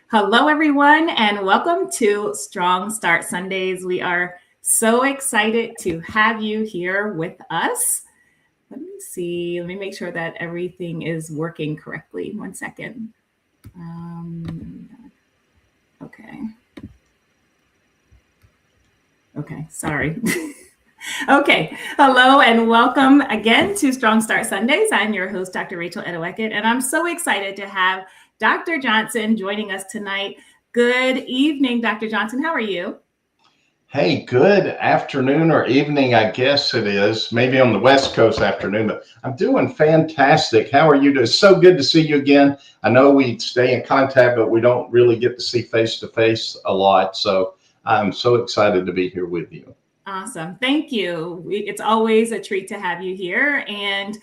Hello, everyone, and welcome to Strong Start Sundays. We are so excited to have you here with us. Let me see. Let me make sure that everything is working correctly. One second. Um, okay. Okay. Sorry. Okay. Hello and welcome again to Strong Start Sundays. I'm your host, Dr. Rachel Edoho-Eket, and I'm so excited to have Dr. Johnson joining us tonight. Good evening, Dr. Johnson. How are you? Hey, good afternoon or evening, I guess it is. Maybe on the West Coast afternoon, but I'm doing fantastic. How are you doing? It's so good to see you again. I know we stay in contact, but we don't really get to see face to face a lot. So I'm so excited to be here with you. Awesome. Thank you. It's always a treat to have you here. And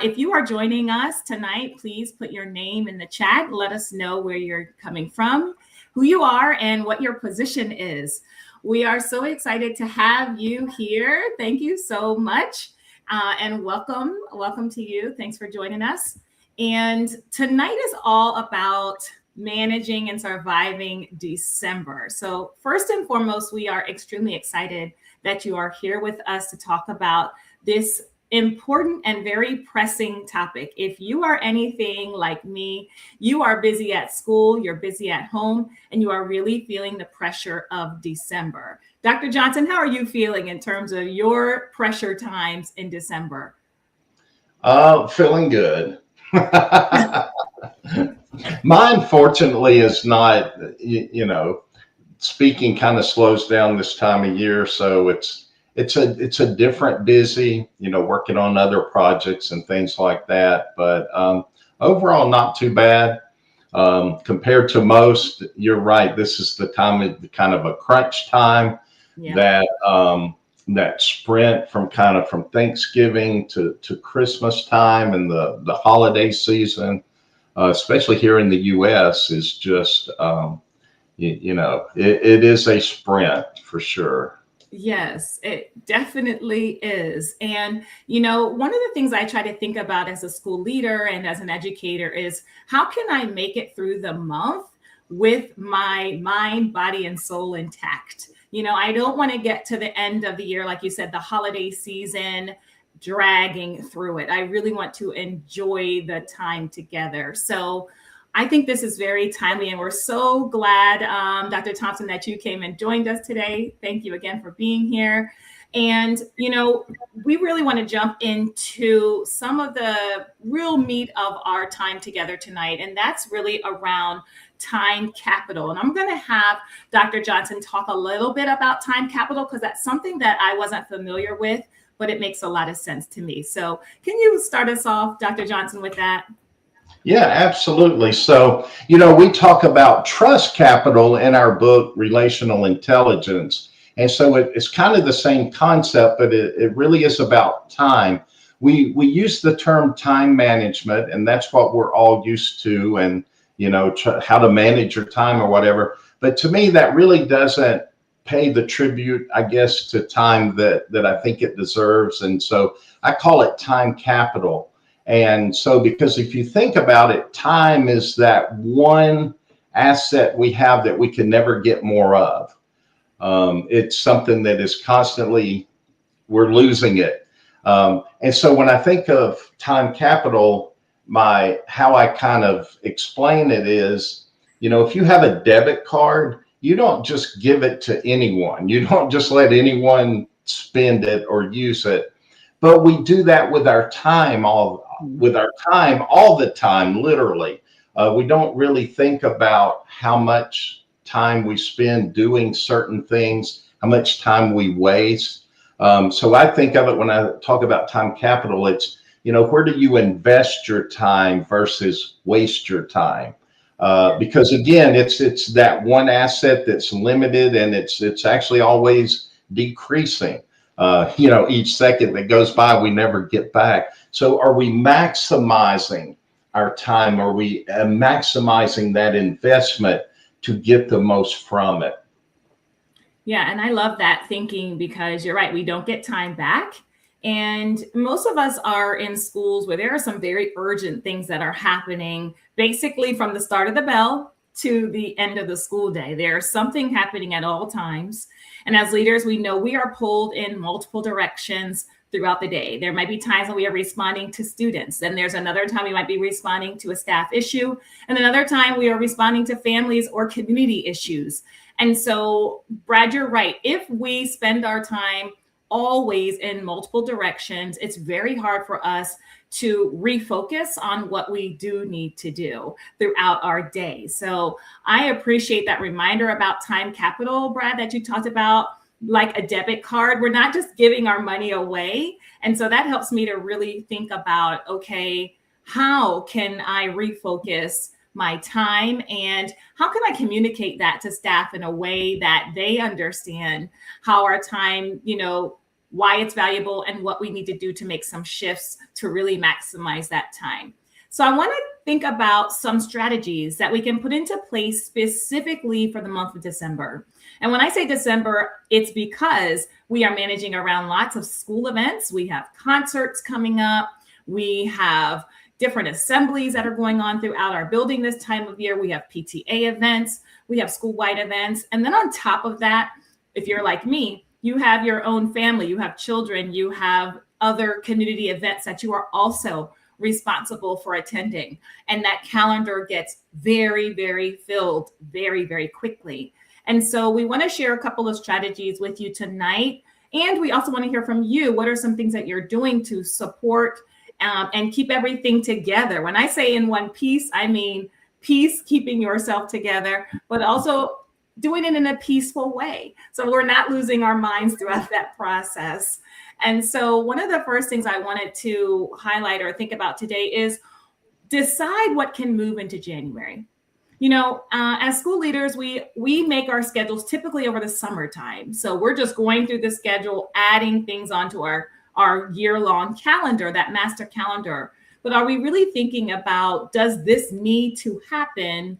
if you are joining us tonight, please put your name in the chat. Let us know where you're coming from, who you are, and what your position is. We are so excited to have you here. Thank you so much. And welcome. Welcome to you. Thanks for joining us. And tonight is all about managing and surviving December. So, first and foremost, we are extremely excited that you are here with us to talk about this important and very pressing topic. If you are anything like me, you are busy at school, you're busy at home, and you are really feeling the pressure of December. Dr. Johnson, how are you feeling in terms of your pressure times in December? Feeling good. Mine, fortunately, is not, speaking kind of slows down this time of year. So it's a different busy, working on other projects and things like that. But overall, not too bad. Compared to most, you're right. This is the time of kind of a crunch time Yeah. that sprint from Thanksgiving to Christmas time and the holiday season, especially here in the U.S., is just it is a sprint for sure. Yes, it definitely is. And, one of the things I try to think about as a school leader and as an educator is how can I make it through the month with my mind, body, and soul intact? I don't want to get to the end of the year, like you said, the holiday season, dragging through it. I really want to enjoy the time together. So, I think this is very timely, and we're so glad, Dr. Thompson, that you came and joined us today. Thank you again for being here. And, we really want to jump into some of the real meat of our time together tonight, and that's really around time capital. And I'm going to have Dr. Johnson talk a little bit about time capital because that's something that I wasn't familiar with, but it makes a lot of sense to me. So, can you start us off, Dr. Johnson, with that? Yeah, absolutely. So, we talk about trust capital in our book, Relational Intelligence. And so it's kind of the same concept, but it really is about time. We use the term time management, and that's what we're all used to, and, how to manage your time or whatever. But to me, that really doesn't pay the tribute, I guess, to time that I think it deserves. And so I call it time capital. And so, because if you think about it, time is that one asset we have that we can never get more of. It's something that is constantly, we're losing it. And so when I think of time capital, how I kind of explain it is, if you have a debit card, you don't just give it to anyone. You don't just let anyone spend it or use it. But we do that with our time all the time, literally. We don't really think about how much time we spend doing certain things, how much time we waste. So I think of it when I talk about time capital, it's, where do you invest your time versus waste your time? Because again, it's that one asset that's limited, and it's actually always decreasing. Each second that goes by, we never get back. So are we maximizing our time? Are we maximizing that investment to get the most from it? Yeah, and I love that thinking because you're right, we don't get time back. And most of us are in schools where there are some very urgent things that are happening basically from the start of the bell to the end of the school day. There's something happening at all times. And as leaders, we know we are pulled in multiple directions throughout the day. There might be times when we are responding to students. Then there's another time we might be responding to a staff issue. And another time we are responding to families or community issues. And so, Brad, you're right. If we spend our time always in multiple directions, it's very hard for us to refocus on what we do need to do throughout our day. So I appreciate that reminder about time capital, Brad, that you talked about, like a debit card. We're not just giving our money away. And so that helps me to really think about, okay, how can I refocus my time, and how can I communicate that to staff in a way that they understand how our time, why it's valuable and what we need to do to make some shifts to really maximize that time. So I want to think about some strategies that we can put into place specifically for the month of December. And when I say December, it's because we are managing around lots of school events. We have concerts coming up. We have different assemblies that are going on throughout our building this time of year. We have PTA events. We have school-wide events. And then on top of that, if you're like me, you have your own family, you have children, you have other community events that you are also responsible for attending. And that calendar gets very, very filled very, very quickly. And so we want to share a couple of strategies with you tonight. And we also want to hear from you. What are some things that you're doing to support and keep everything together? When I say in one piece, I mean peace, keeping yourself together, but also doing it in a peaceful way, so we're not losing our minds throughout that process. And so one of the first things I wanted to highlight or think about today is decide what can move into January. As school leaders, we make our schedules typically over the summertime. So we're just going through the schedule, adding things onto our year-long calendar, that master calendar. But are we really thinking about, does this need to happen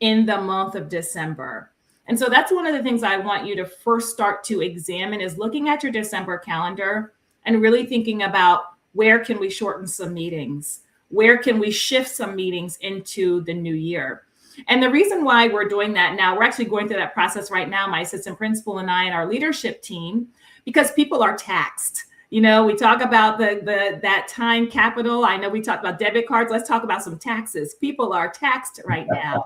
in the month of December? And so that's one of the things I want you to first start to examine, is looking at your December calendar and really thinking about, where can we shorten some meetings? Where can we shift some meetings into the new year? And the reason why we're doing that now, we're actually going through that process right now, my assistant principal and I and our leadership team, because people are taxed. We talk about that time capital. I know we talked about debit cards. Let's talk about some taxes. People are taxed right now.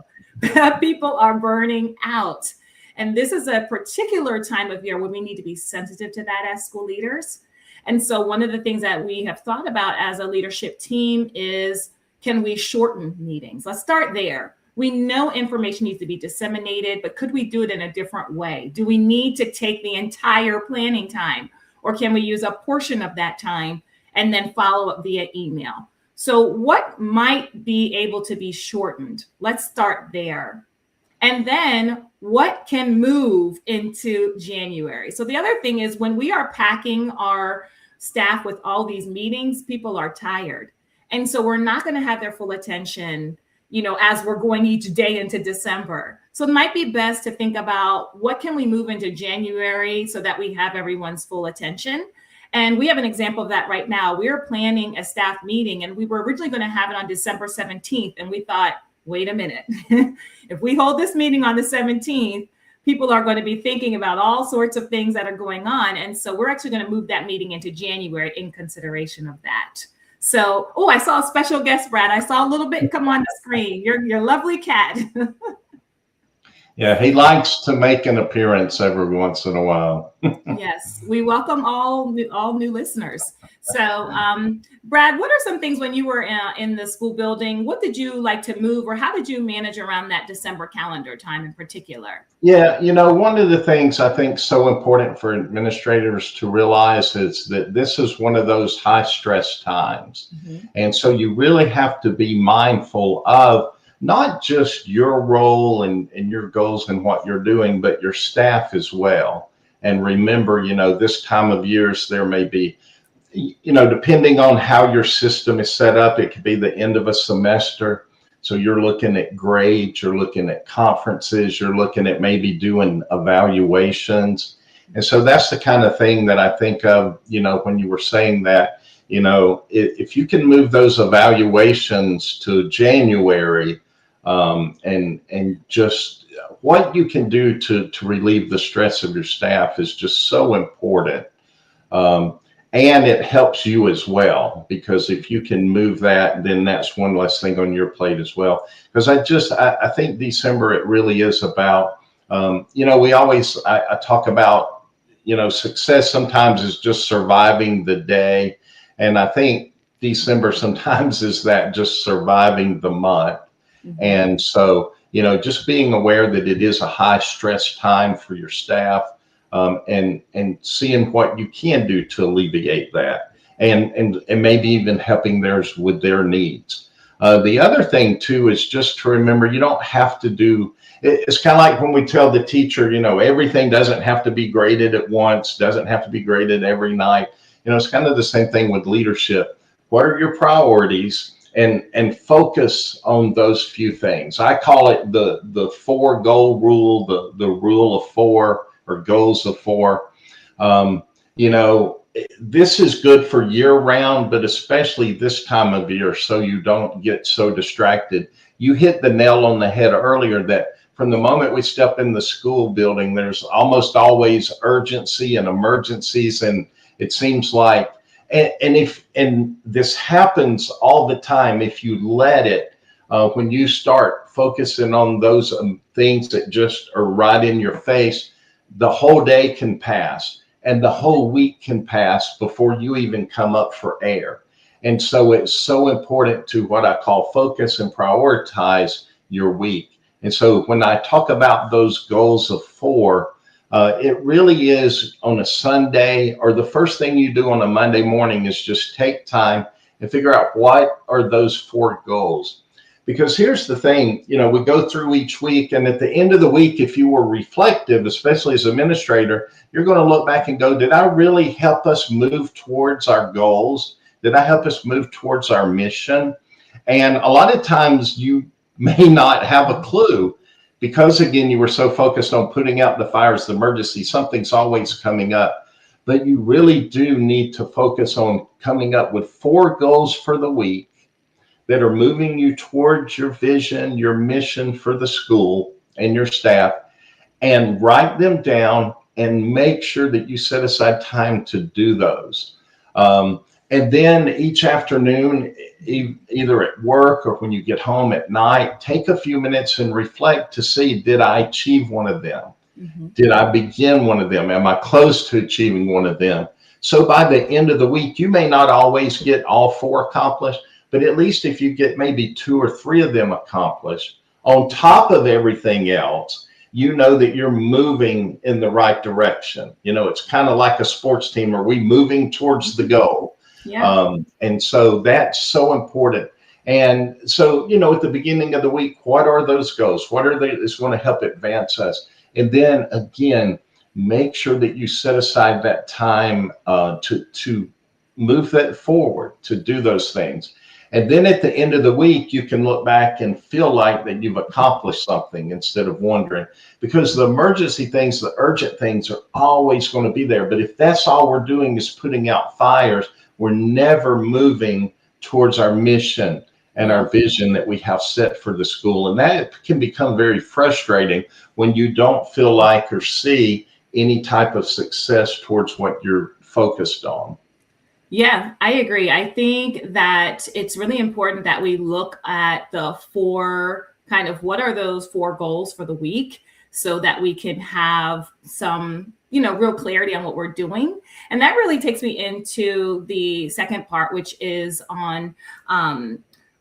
People are burning out. And this is a particular time of year when we need to be sensitive to that as school leaders. And so one of the things that we have thought about as a leadership team is, can we shorten meetings? Let's start there. We know information needs to be disseminated, but could we do it in a different way? Do we need to take the entire planning time, or can we use a portion of that time and then follow up via email? So what might be able to be shortened? Let's start there. And then what can move into January? So the other thing is, when we are packing our staff with all these meetings, people are tired. And so we're not going to have their full attention, as we're going each day into December. So it might be best to think about, what can we move into January so that we have everyone's full attention? And we have an example of that right now. We're planning a staff meeting, and we were originally going to have it on December 17th. And we thought, wait a minute, if we hold this meeting on the 17th, people are going to be thinking about all sorts of things that are going on. And so we're actually going to move that meeting into January in consideration of that. So, I saw a special guest, Brad. I saw a little bit come on the screen. Your lovely cat. Yeah, he likes to make an appearance every once in a while. Yes, we welcome all new listeners. So, Brad, what are some things when you were in the school building? What did you like to move, or how did you manage around that December calendar time in particular? Yeah, one of the things I think so important for administrators to realize is that this is one of those high stress times. Mm-hmm. And so you really have to be mindful of not just your role and your goals and what you're doing, but your staff as well. And remember, this time of years, there may be, depending on how your system is set up, it could be the end of a semester. So you're looking at grades, you're looking at conferences, you're looking at maybe doing evaluations. And so that's the kind of thing that I think of, when you were saying that, if you can move those evaluations to January, and just what you can do to relieve the stress of your staff is just so important. Um, and it helps you as well, because if you can move that, then that's one less thing on your plate as well. Because I think December, it really is about, I talk about, success sometimes is just surviving the day. And I think December sometimes is that just surviving the month. Mhm. And so, just being aware that it is a high stress time for your staff, and seeing what you can do to alleviate that, and maybe even helping theirs with their needs. The other thing too is just to remember, you don't have to do. It's kind of like when we tell the teacher, everything doesn't have to be graded at once, doesn't have to be graded every night. It's kind of the same thing with leadership. What are your priorities? And focus on those few things. I call it the 4 goal rule, the rule of 4, or goals of 4. Um, this is good for year round, but especially this time of year, so you don't get so distracted. You hit the nail on the head earlier that from the moment we step in the school building, there's almost always urgency and emergencies. And it seems like, and this happens all the time, if you let it, when you start focusing on those things that just are right in your face, the whole day can pass and the whole week can pass before you even come up for air. And so it's so important to what I call focus and prioritize your week. And so when I talk about those goals of 4, it really is on a Sunday, or the first thing you do on a Monday morning is just take time and figure out what are those 4 goals. Because here's the thing, we go through each week, and at the end of the week, if you were reflective, especially as administrator, you're going to look back and go, did I really help us move towards our goals? Did I help us move towards our mission? And a lot of times you may not have a clue, because again, you were so focused on putting out the fires, the emergency, something's always coming up. But you really do need to focus on coming up with 4 goals for the week that are moving you towards your vision, your mission for the school and your staff, and write them down and make sure that you set aside time to do those. And then each afternoon, either at work or when you get home at night, take a few minutes and reflect to see, did I achieve one of them? Mm-hmm. Did I begin one of them? Am I close to achieving one of them? So by the end of the week, you may not always get all 4 accomplished, but at least if you get maybe 2 or 3 of them accomplished, on top of everything else, you know that you're moving in the right direction. It's kind of like a sports team. Are we moving towards the goal? Yeah. And so that's so important. And so, at the beginning of the week, what are those goals? What are they that's going to help advance us? And then again, make sure that you set aside that time to move that forward, to do those things. And then at the end of the week, you can look back and feel like that you've accomplished something instead of wondering, because the emergency things, the urgent things are always going to be there. But if that's all we're doing is putting out fires, we're never moving towards our mission and our vision that we have set for the school. And that can become very frustrating when you don't feel like or see any type of success towards what you're focused on. Yeah, I agree. I think that it's really important that we look at the 4 kind of, what are those 4 goals for the week, so that we can have some, real clarity on what we're doing. And that really takes me into the second part, which is on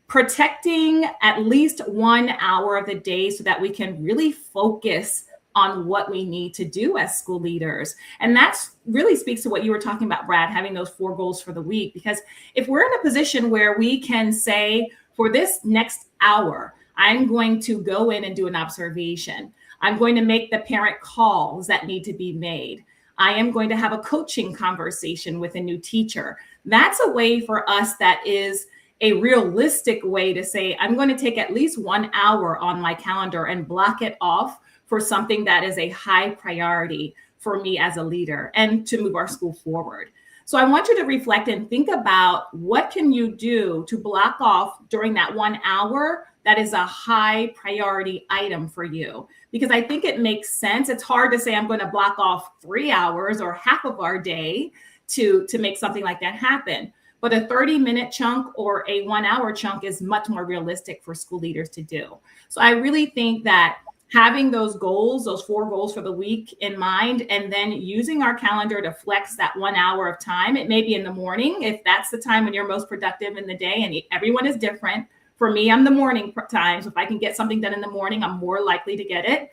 protecting at least 1 hour of the day so that we can really focus on what we need to do as school leaders. And that's really speaks to what you were talking about, Brad, having those 4 goals for the week. Because if we're in a position where we can say, for this next hour, I'm going to go in and do an observation. I'm going to make the parent calls that need to be made. I am going to have a coaching conversation with a new teacher. That's a way for us that is a realistic way to say, I'm going to take at least 1 hour on my calendar and block it off for something that is a high priority for me as a leader and to move our school forward. So I want you to reflect and think about, what can you do to block off during that 1 hour that is a high priority item for you, because I think it makes sense. It's hard to say I'm going to block off 3 hours or half of our day to make something like that happen. But a 30-minute chunk or a 1 hour chunk is much more realistic for school leaders to do. So I really think that having those goals, those 4 goals for the week in mind, and then using our calendar to flex that 1 hour of time. It may be in the morning, if that's the time when you're most productive in the day, and everyone is different. For me, I'm the morning time. So if I can get something done in the morning, I'm more likely to get it.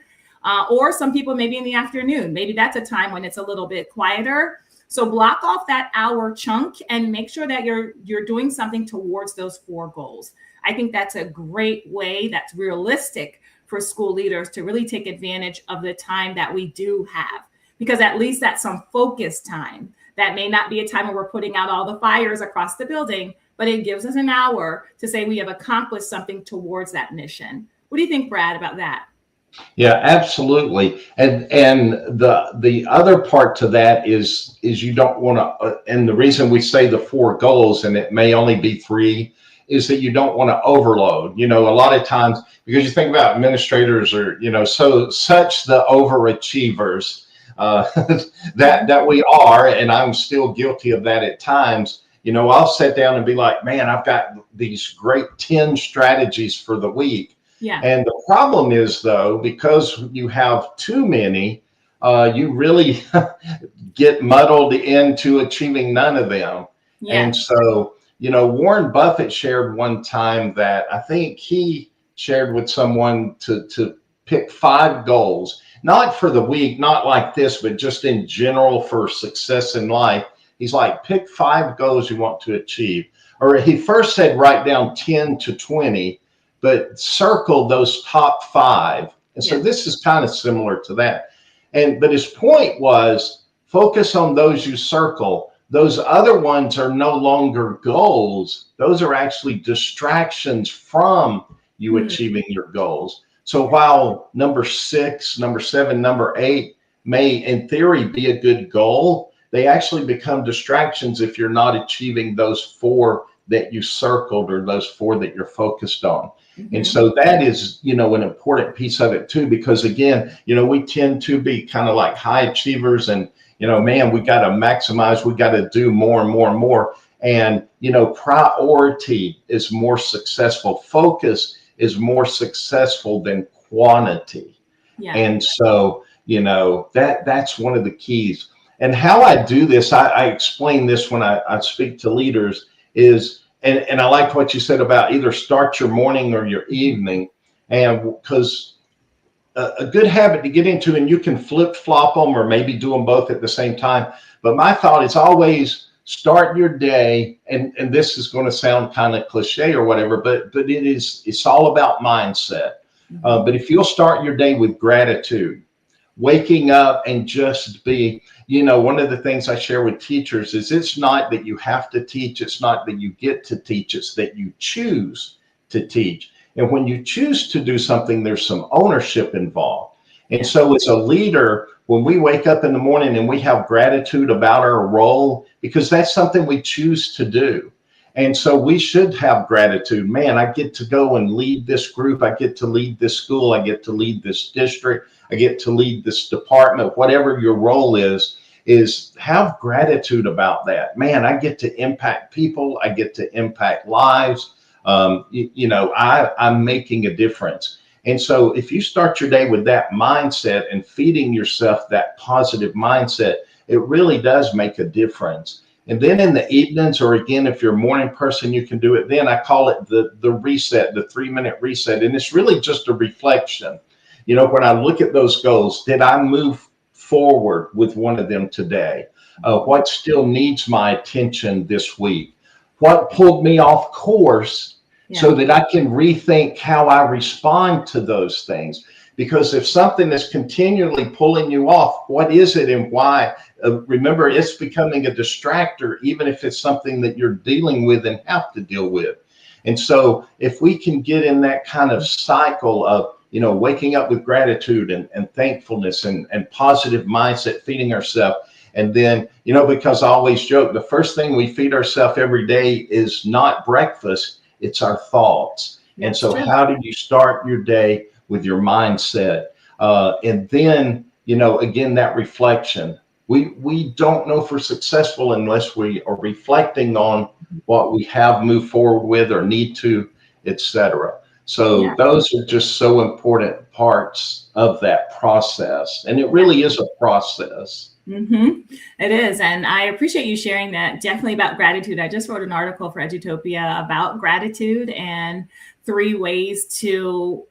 Or some people maybe in the afternoon. Maybe that's a time when it's a little bit quieter. So block off that hour chunk and make sure that you're doing something towards those 4 goals. I think that's a great way, that's realistic for school leaders to really take advantage of the time that we do have, because at least that's some focused time. That may not be a time where we're putting out all the fires across the building, but it gives us an hour to say we have accomplished something towards that mission. What do you think, Brad, about that? Yeah, absolutely. And the other part to that is you don't want to, and the reason we say the 4 goals, and it may only be 3, is that you don't want to overload. A lot of times, because you think about administrators are, such the overachievers that we are, and I'm still guilty of that at times. I'll sit down and be like, man, I've got these great 10 strategies for the week. Yeah. And the problem is, though, because you have too many, you really get muddled into achieving none of them. Yeah. And so, Warren Buffett shared one time that I think he shared with someone to pick 5 goals, not for the week, not like this, but just in general for success in life. He's like, pick 5 goals you want to achieve. Or he first said, write down 10 to 20, but circle those top 5. And so this is kind of similar to that. But his point was, focus on those you circle. Those other ones are no longer goals. Those are actually distractions from you achieving your goals. So while number 6, number 7, number 8 may in theory be a good goal, they actually become distractions if you're not achieving those 4 that you circled or those 4 that you're focused on. And so that is, an important piece of it too, because again, we tend to be kind of like high achievers and, man, we got to maximize, we got to do more and more and more. And, priority is more successful. Focus is more successful than quantity. Yeah. And so, that's one of the keys. And how I do this, I explain this when I speak to leaders is, and I liked what you said about either start your morning or your evening, and because a good habit to get into, and you can flip flop them or maybe do them both at the same time. But my thought is always start your day, and this is going to sound kind of cliche or whatever, but it's all about mindset. But if you'll start your day with gratitude, waking up and just be, one of the things I share with teachers is it's not that you have to teach. It's not that you get to teach. It's that you choose to teach. And when you choose to do something, there's some ownership involved. And so as a leader, when we wake up in the morning and we have gratitude about our role, because that's something we choose to do. And so we should have gratitude. Man, I get to go and lead this group. I get to lead this school. I get to lead this district. I get to lead this department. Whatever your role is have gratitude about that. Man, I get to impact people. I get to impact lives. I'm making a difference. And so if you start your day with that mindset and feeding yourself that positive mindset, it really does make a difference. And then in the evenings, or again, if you're a morning person, you can do it then. I call it the reset, the 3-minute reset. And it's really just a reflection. When I look at those goals, did I move forward with one of them today? What still needs my attention this week? What pulled me off course so that I can rethink how I respond to those things? Because if something is continually pulling you off, what is it and why? Remember, it's becoming a distractor, even if it's something that you're dealing with and have to deal with. And so if we can get in that kind of cycle of, waking up with gratitude and thankfulness and positive mindset, feeding ourselves. And then, because I always joke, the first thing we feed ourselves every day is not breakfast, it's our thoughts. And That's so true. how do you start your day with your mindset? And then, again, that reflection. We don't know if we're successful unless we are reflecting on what we have moved forward with or need to, etc. So Yeah. those are just so important parts of that process. And it really is a process. It is. And I appreciate you sharing that definitely about gratitude. I just wrote an article for Edutopia about gratitude and 3 ways to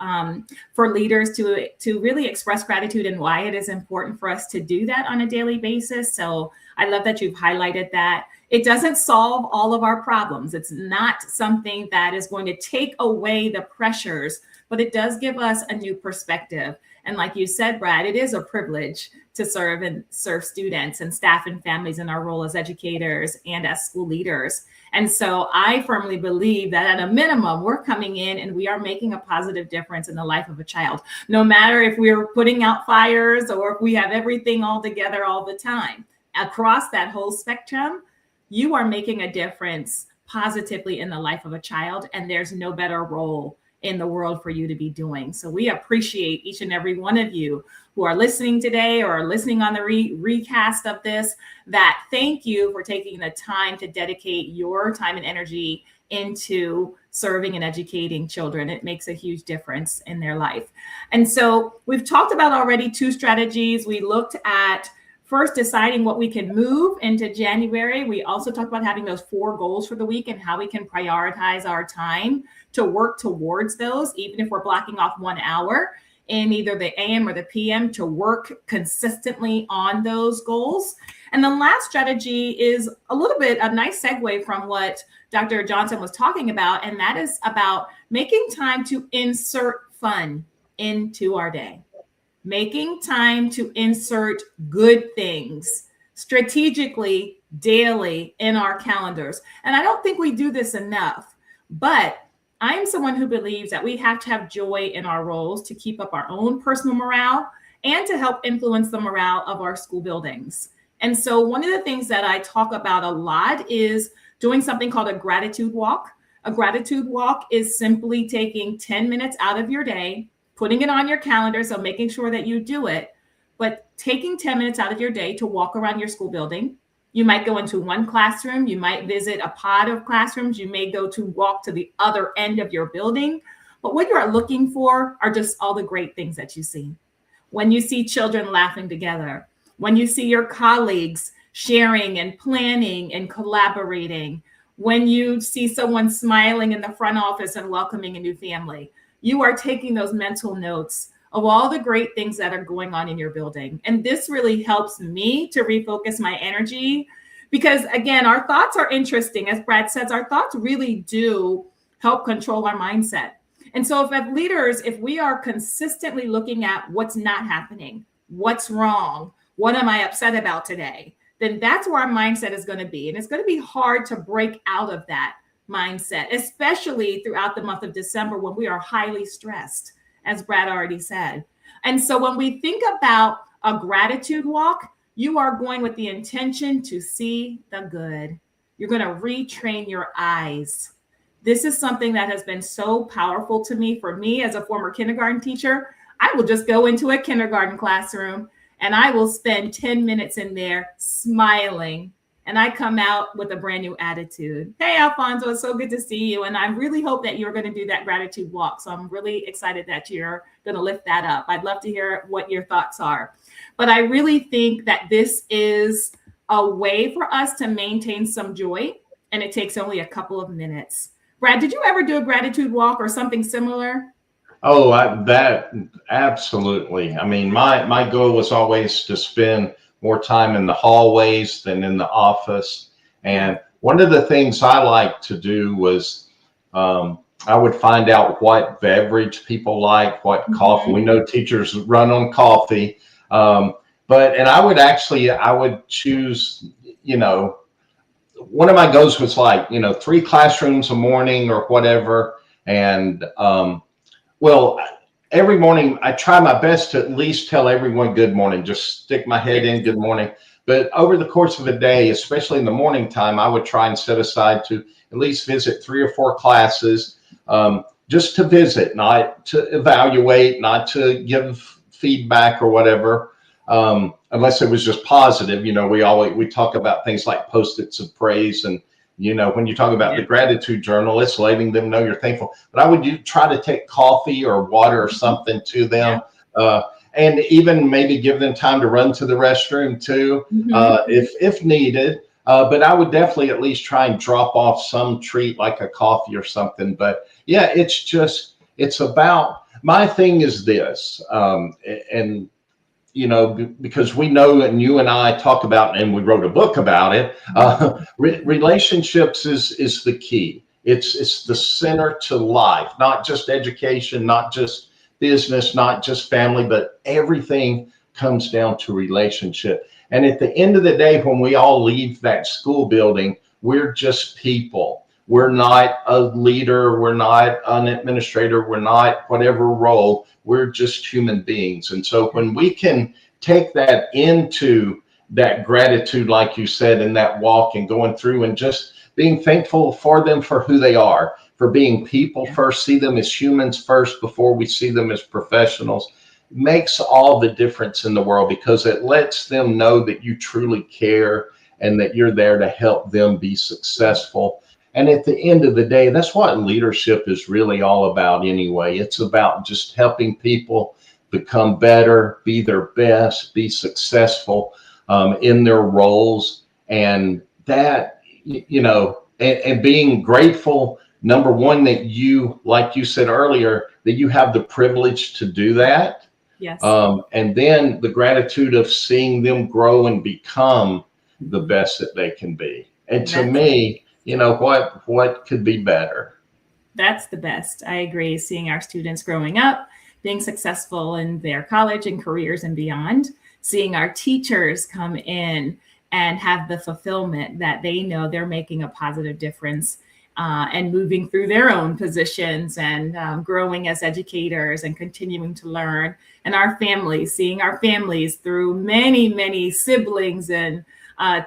for leaders to really express gratitude and why it is important for us to do that on a daily basis. So I love that you've highlighted that. It doesn't solve all of our problems. It's not something that is going to take away the pressures, but it does give us a new perspective. And like you said, Brad, it is a privilege to serve students and staff and families in our role as educators and as school leaders. And so I firmly believe that at a minimum, we're coming in and we are making a positive difference in the life of a child, no matter if we're putting out fires or if we have everything all together all the time. Across that whole spectrum, you are making a difference positively in the life of a child, and there's no better role in the world for you to be doing. So we appreciate each and every one of you who are listening today or listening on the recast of this, that thank you for taking the time to dedicate your time and energy into serving and educating children. It makes a huge difference in their life. And so we've talked about already 2 strategies. We looked at first deciding what we can move into January. We also talked about having those 4 goals for the week and how we can prioritize our time to work towards those, even if we're blocking off 1 hour in either the AM or the PM to work consistently on those goals. And the last strategy is a little bit a nice segue from what Dr. Johnson was talking about, and that is about making time to insert fun into our day. Making time to insert good things strategically daily in our calendars. And I don't think we do this enough, but I'm someone who believes that we have to have joy in our roles to keep up our own personal morale and to help influence the morale of our school buildings. And so one of the things that I talk about a lot is doing something called a gratitude walk. A gratitude walk is simply taking 10 minutes out of your day, putting it on your calendar, so making sure that you do it, but taking 10 minutes out of your day to walk around your school building. You might go into one classroom, you might visit a pod of classrooms, you may go to walk to the other end of your building. But what you are looking for are just all the great things that you see. When you see children laughing together, when you see your colleagues sharing and planning and collaborating, when you see someone smiling in the front office and welcoming a new family, you are taking those mental notes of all the great things that are going on in your building. And this really helps me to refocus my energy because, again, our thoughts are interesting. As Brad says, our thoughts really do help control our mindset. And so if leaders, if we are consistently looking at what's not happening, what's wrong, what am I upset about today, then that's where our mindset is going to be. And it's going to be hard to break out of that mindset, especially throughout the month of December when we are highly stressed, as Brad already said. And so when we think about a gratitude walk, you are going with the intention to see the good. You're going to retrain your eyes. This is something that has been so powerful to me. For me, as a former kindergarten teacher, I will just go into a kindergarten classroom and I will spend 10 minutes in there smiling. And I come out with a brand new attitude. Hey, Alfonso, it's so good to see you. And I really hope that you're going to do that gratitude walk. So I'm really excited that you're going to lift that up. I'd love to hear what your thoughts are. But I really think that this is a way for us to maintain some joy. And it takes only a couple of minutes. Brad, did you ever do a gratitude walk or something similar? Oh, that absolutely. I mean, my goal was always to spend more time in the hallways than in the office. And one of the things I like to do was I would find out what beverage people like, what coffee. We know teachers run on coffee. And I would choose, one of my goals was like, 3 classrooms a morning or whatever. And every morning I try my best to at least tell everyone good morning, just stick my head in good morning. But over the course of the day, especially in the morning time, I would try and set aside to at least visit 3 or 4 classes, just to visit, not to evaluate, not to give feedback or whatever, unless it was just positive. We talk about things like post-its of praise, and when you talk about Yeah. the gratitude journal, it's letting them know you're thankful. But I would try to take coffee or water or something to them, and even maybe give them time to run to the restroom too, if needed. But I would definitely at least try and drop off some treat like a coffee or something. But yeah, it's about, my thing is this, and because we know, and you and I talk about, and we wrote a book about it, relationships is the key. It's the center to life, not just education, not just business, not just family, but everything comes down to relationship. And at the end of the day, when we all leave that school building, we're just people. We're not a leader. We're not an administrator. We're not whatever role. We're just human beings. And so when we can take that into that gratitude, like you said, in that walk and going through and just being thankful for them for who they are, for being people first, see them as humans first before we see them as professionals, makes all the difference in the world, because it lets them know that you truly care and that you're there to help them be successful. And at the end of the day, that's what leadership is really all about anyway. It's about just helping people become better, be their best, be successful in their roles. And that, and being grateful, number one, that you, like you said earlier, that you have the privilege to do that. Yes. And then the gratitude of seeing them grow and become the best that they can be. And to me, what could be better? That's the best. I agree. Seeing our students growing up, being successful in their college and careers and beyond, seeing our teachers come in and have the fulfillment that they know they're making a positive difference and moving through their own positions and growing as educators and continuing to learn. And our families, seeing our families through many, many siblings and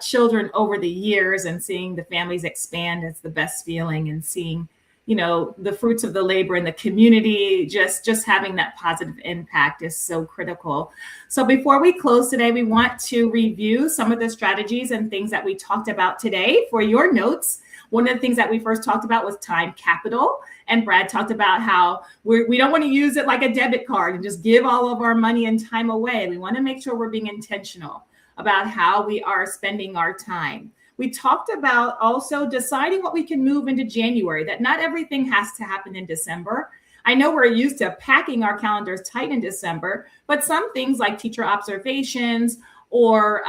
children over the years, and seeing the families expand is the best feeling. And seeing, the fruits of the labor in the community, just having that positive impact is so critical. So before we close today, we want to review some of the strategies and things that we talked about today for your notes. One of the things that we first talked about was time capital. And Brad talked about how we don't want to use it like a debit card and just give all of our money and time away. We want to make sure we're being intentional about how we are spending our time. We talked about also deciding what we can move into January, that not everything has to happen in December. I know we're used to packing our calendars tight in December, but some things like teacher observations or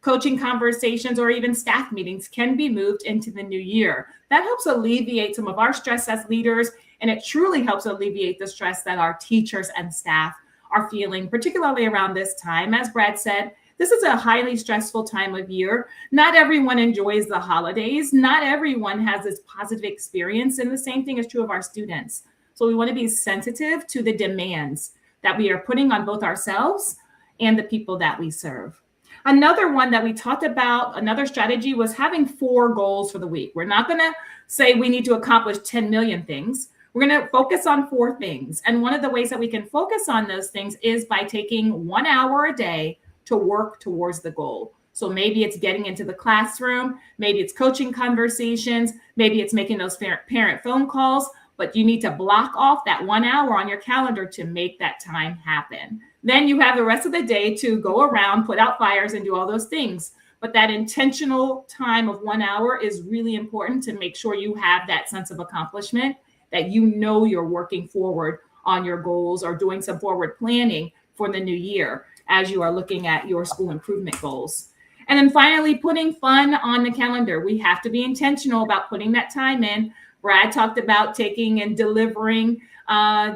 coaching conversations or even staff meetings can be moved into the new year. That helps alleviate some of our stress as leaders, and it truly helps alleviate the stress that our teachers and staff are feeling, particularly around this time. As Brad said, this is a highly stressful time of year. Not everyone enjoys the holidays. Not everyone has this positive experience, and the same thing is true of our students. So we want to be sensitive to the demands that we are putting on both ourselves and the people that we serve. Another one that we talked about, another strategy, was having 4 goals for the week. We're not going to say we need to accomplish 10 million things. We're going to focus on 4 things. And one of the ways that we can focus on those things is by taking 1 hour a day to work towards the goal. So maybe it's getting into the classroom, maybe it's coaching conversations, maybe it's making those parent phone calls, but you need to block off that 1 hour on your calendar to make that time happen. Then you have the rest of the day to go around, put out fires, and do all those things. But that intentional time of 1 hour is really important to make sure you have that sense of accomplishment, that you're working forward on your goals or doing some forward planning for the new year as you are looking at your school improvement goals. And then finally, putting fun on the calendar. We have to be intentional about putting that time in. Brad talked about taking and delivering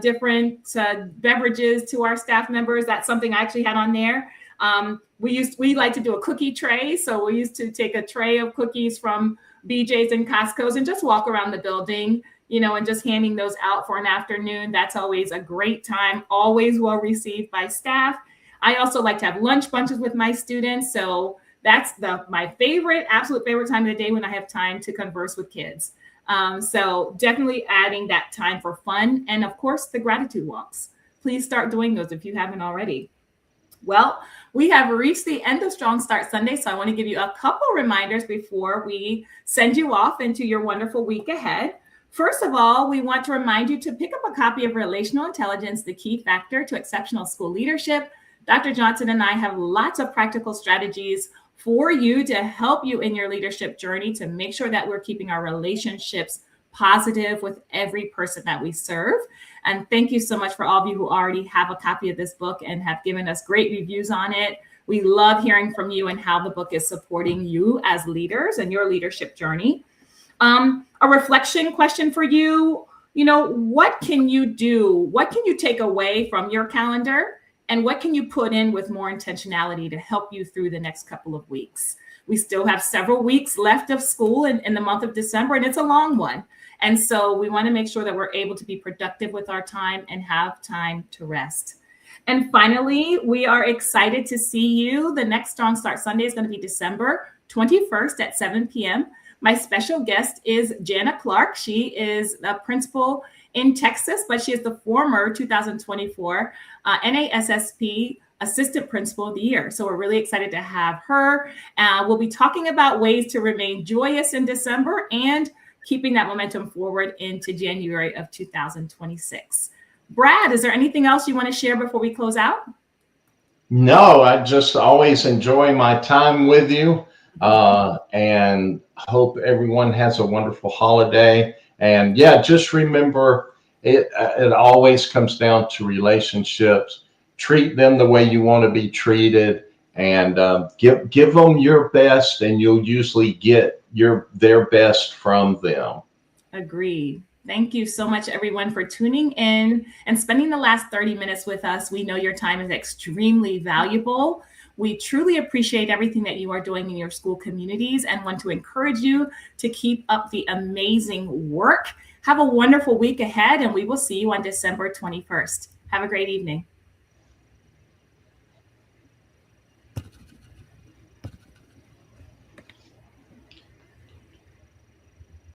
different beverages to our staff members. That's something I actually had on there. We like to do a cookie tray. So we used to take a tray of cookies from BJ's and Costco's and just walk around the building, and just handing those out for an afternoon. That's always a great time, always well received by staff. I also like to have lunch bunches with my students. So that's my absolute favorite time of the day when I have time to converse with kids. So definitely adding that time for fun. And of course, the gratitude walks. Please start doing those if you haven't already. Well, we have reached the end of Strong Start Sunday, so I want to give you a couple reminders before we send you off into your wonderful week ahead. First of all, we want to remind you to pick up a copy of Relational Intelligence, the Key Factor to Exceptional School Leadership. Dr. Johnson and I have lots of practical strategies for you to help you in your leadership journey to make sure that we're keeping our relationships positive with every person that we serve. And thank you so much for all of you who already have a copy of this book and have given us great reviews on it. We love hearing from you and how the book is supporting you as leaders and your leadership journey. A reflection question for you, what can you do? What can you take away from your calendar? And what can you put in with more intentionality to help you through the next couple of weeks? We still have several weeks left of school in the month of December, and it's a long one. And so we want to make sure that we're able to be productive with our time and have time to rest. And finally, we are excited to see you. The next Strong Start Sunday is going to be December 21st at 7 p.m. My special guest is Jana Clark. She is a principal in Texas, but she is the former 2024 NASSP Assistant Principal of the Year. So we're really excited to have her. We'll be talking about ways to remain joyous in December and keeping that momentum forward into January of 2026. Brad, is there anything else you want to share before we close out? No, I just always enjoy my time with you, and hope everyone has a wonderful holiday. And yeah, just remember, it always comes down to relationships. Treat them the way you want to be treated, and give them your best, and you'll usually get their best from them. Agreed. Thank you so much, everyone, for tuning in and spending the last 30 minutes with us. We know your time is extremely valuable. We truly appreciate everything that you are doing in your school communities and want to encourage you to keep up the amazing work. Have a wonderful week ahead, and we will see you on December 21st. Have a great evening.